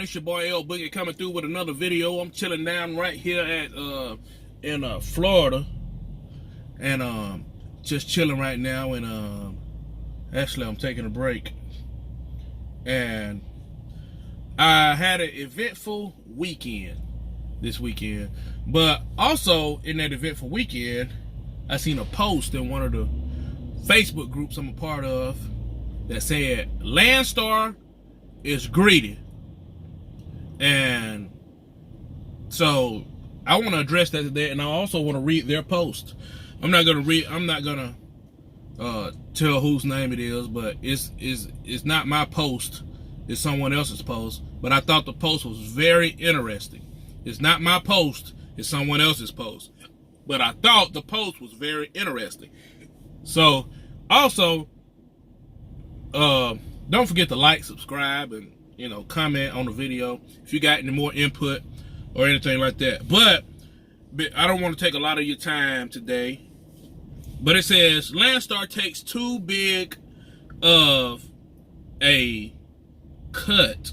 It's your boy L Boogie coming through with another video. I'm chilling down right here at in Florida, and just chilling right now. And actually, I'm taking a break, and I had an eventful weekend this weekend. But also in that eventful weekend, I seen a post in one of the Facebook groups I'm a part of that said Landstar is greedy. And so I want to address that today, and I also want to read their post. I'm not gonna tell whose name it is, but it's not my post, it's someone else's post. But I thought the post was very interesting. It's not my post, it's someone else's post. But I thought the post was very interesting. So also don't forget to like, subscribe, and comment on the video if you got any more input or anything like that. But I don't want to take a lot of your time today. But it says Landstar takes too big of a cut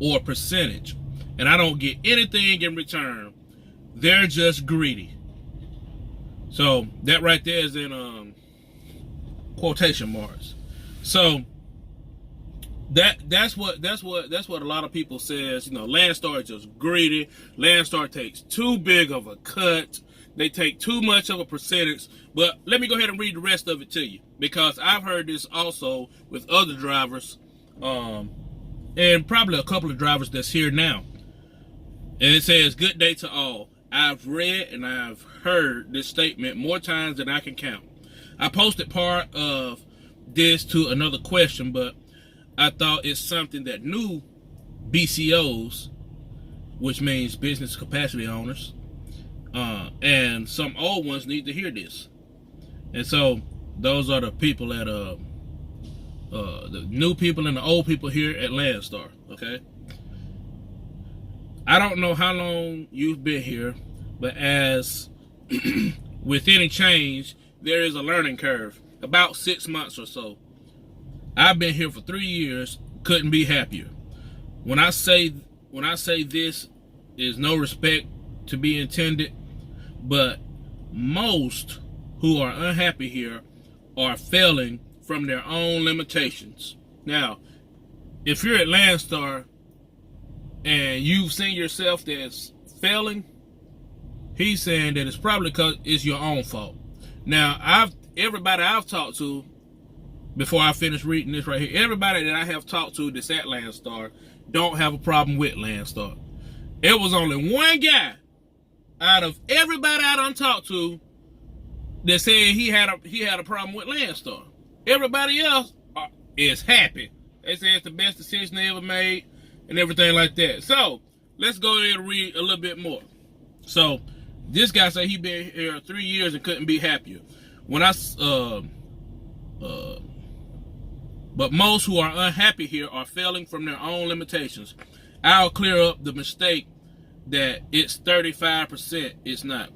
or percentage, and I don't get anything in return. They're just greedy. So that right there is in quotation marks. So that's what a lot of people says. Landstar is just greedy. Landstar takes too big of a cut. They take too much of a percentage. But let me go ahead and read the rest of it to you, because I've heard this also with other drivers, and probably a couple of drivers that's here now. And it says, "Good day to all. I've read and I've heard this statement more times than I can count. I posted part of this to another question, but I thought it's something that new BCOs, which means business capacity owners, and some old ones need to hear this." And so those are the people that the new people and the old people here at Landstar. Okay, I don't know how long you've been here, but as with any change, there is a learning curve. About 6 months or so. I've been here for 3 years, couldn't be happier. When I say this is no respect to be intended, but most who are unhappy here are failing from their own limitations. Now, if you're at Landstar and you've seen yourself as failing, he's saying that it's probably because it's your own fault. Now, everybody I've talked to, before I finish reading this right here, everybody that I have talked to that's at Landstar don't have a problem with Landstar. It was only one guy out of everybody I done talked to that said he had a problem with Landstar. Everybody else is happy. They say it's the best decision they ever made and everything like that. So let's go ahead and read a little bit more. So this guy said he been here 3 years and couldn't be happier. But most who are unhappy here are failing from their own limitations. I'll clear up the mistake that it's 35%. It's not.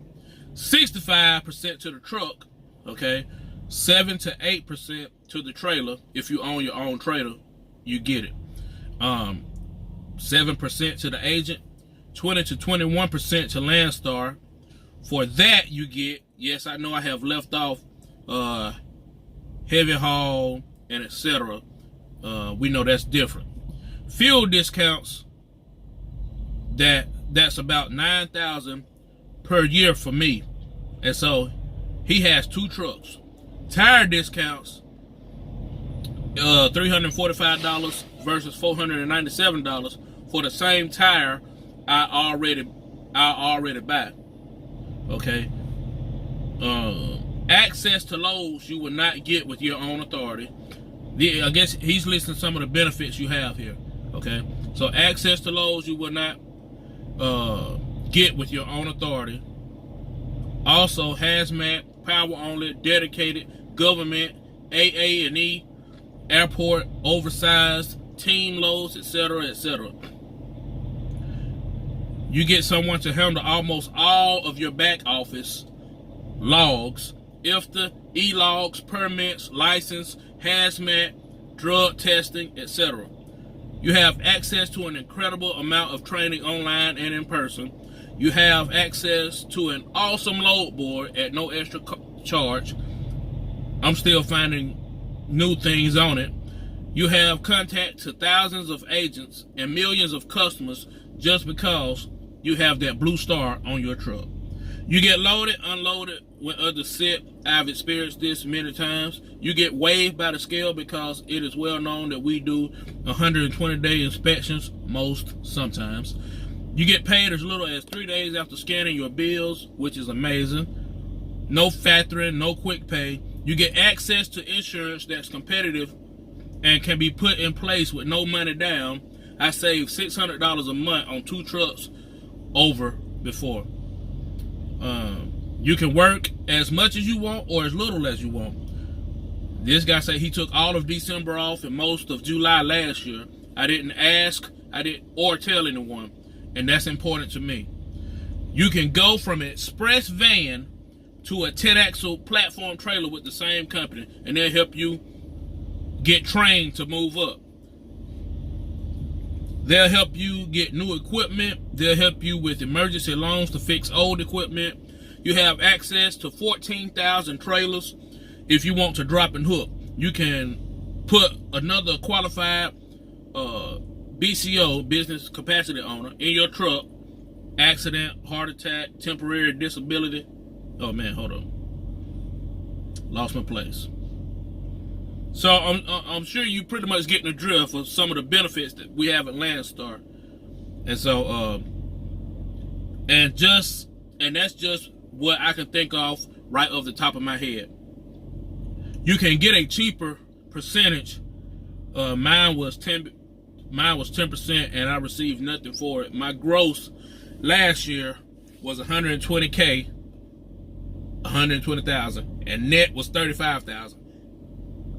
65% to the truck, okay? 7 to 8% to the trailer. If you own your own trailer, you get it. 7% to the agent. 20 to 21% to Landstar. For that you get, yes, I know I have left off heavy haul and etc. We know that's different. Fuel discounts, that's about $9,000 per year for me. And so he has 2 trucks. Tire discounts, $345 versus $497 for the same tire I already buy. Okay. Access to loads you will not get with your own authority. I guess he's listing some of the benefits you have here. Okay. So access to loads you will not get with your own authority. Also hazmat, power only, dedicated, government, AA&E, airport, oversized, team loads, etc., etc. You get someone to handle almost all of your back office logs, IFTA, e-logs, permits, license, hazmat, drug testing, etc. You have access to an incredible amount of training online and in person. You have access to an awesome load board at no extra charge. I'm still finding new things on it. You have contact to thousands of agents and millions of customers just because you have that blue star on your truck. You get loaded, unloaded when others sit. I've experienced this many times. You get waived by the scale because it is well known that we do 120-day inspections, sometimes. You get paid as little as 3 days after scanning your bills, which is amazing. No factoring, no quick pay. You get access to insurance that's competitive and can be put in place with no money down. I saved $600 a month on 2 trucks over before. You can work as much as you want or as little as you want. This guy said he took all of December off and most of July last year. I didn't ask, or tell anyone, and that's important to me. You can go from an express van to a 10-axle platform trailer with the same company, and they'll help you get trained to move up. They'll help you get new equipment. They'll help you with emergency loans to fix old equipment. You have access to 14,000 trailers. If you want to drop and hook, you can put another qualified BCO, business capacity owner, in your truck. Accident, heart attack, temporary disability. Oh man, hold on. Lost my place. So I'm sure you pretty much getting the drift of some of the benefits that we have at Landstar. And so and that's just what I can think of right off the top of my head. You can get a cheaper percentage. Mine was 10%, and I received nothing for it. My gross last year was $120,000, and net was $35,000.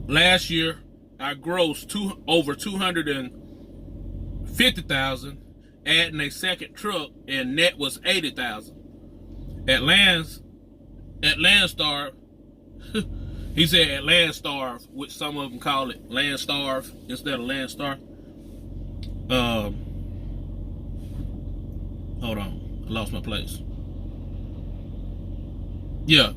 Last year, I grossed over $250,000, adding a second truck, and net was $80,000. At Landstar, he said at Landstar, which some of them call it Landstar instead of Landstar. Hold on, I lost my place. Yeah,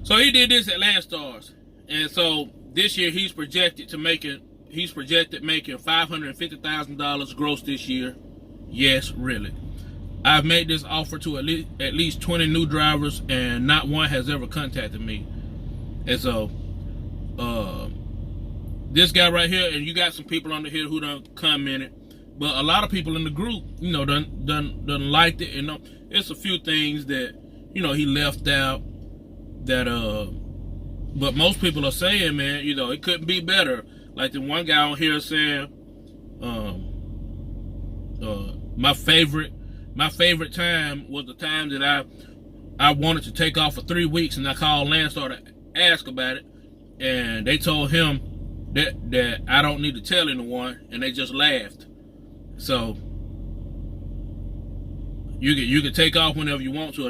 so he did this at Landstar's, and so this year he's projected making $550,000 gross this year. Yes, really. I've made this offer to at least 20 new drivers, and not one has ever contacted me. And so, this guy right here, and you got some people on the here who done commented, but a lot of people in the group, done liked it, and it's a few things that, he left out that, but most people are saying, man, it couldn't be better. Like the one guy on here saying, my favorite time was the time that I wanted to take off for 3 weeks, and I called Landstar to ask about it, and they told him that I don't need to tell anyone, and they just laughed. So you can take off whenever you want to.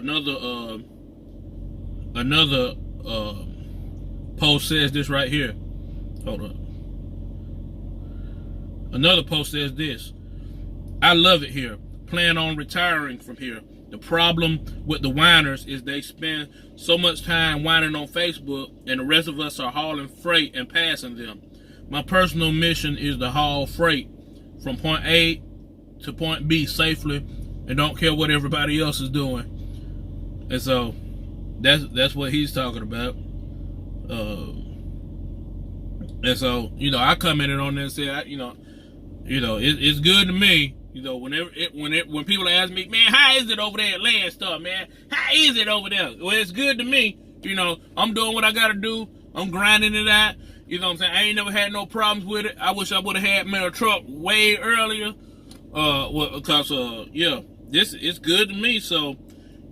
Another post says this right here. Hold up. Another post says this: I love it here. Plan on retiring from here. The problem with the whiners is they spend so much time whining on Facebook, and the rest of us are hauling freight and passing them. My personal mission is to haul freight from point A to point B safely, and don't care what everybody else is doing. And so that's what he's talking about. And so I commented on that and said, it's good to me. When people ask me, man, how is it over there at Landstar, man? How is it over there? Well, it's good to me. I'm doing what I got to do. I'm grinding it out. You know what I'm saying? I ain't never had no problems with it. I wish I would have had me a truck way earlier. This is good to me. So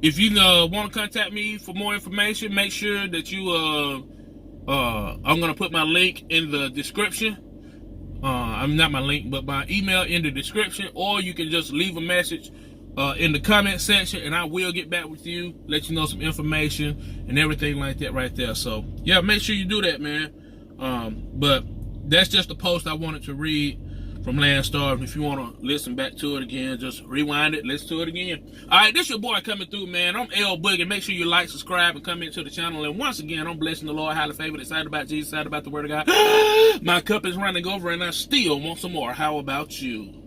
if you want to contact me for more information, make sure that you, I'm going to put my link in the description. I'm not my link, but my email in the description, or you can just leave a message in the comment section, and I will get back with you, let you know some information and everything like that right there. So yeah, make sure you do that, man. But that's just a post I wanted to read from Landstar. If you want to listen back to it again, just rewind it, listen to it again. All right, this your boy coming through, man. I'm L Boogie. Make sure you like, subscribe, and comment to the channel. And once again, I'm blessing the Lord, highly favored, excited about Jesus, excited about the Word of God. My cup is running over, and I still want some more. How about you?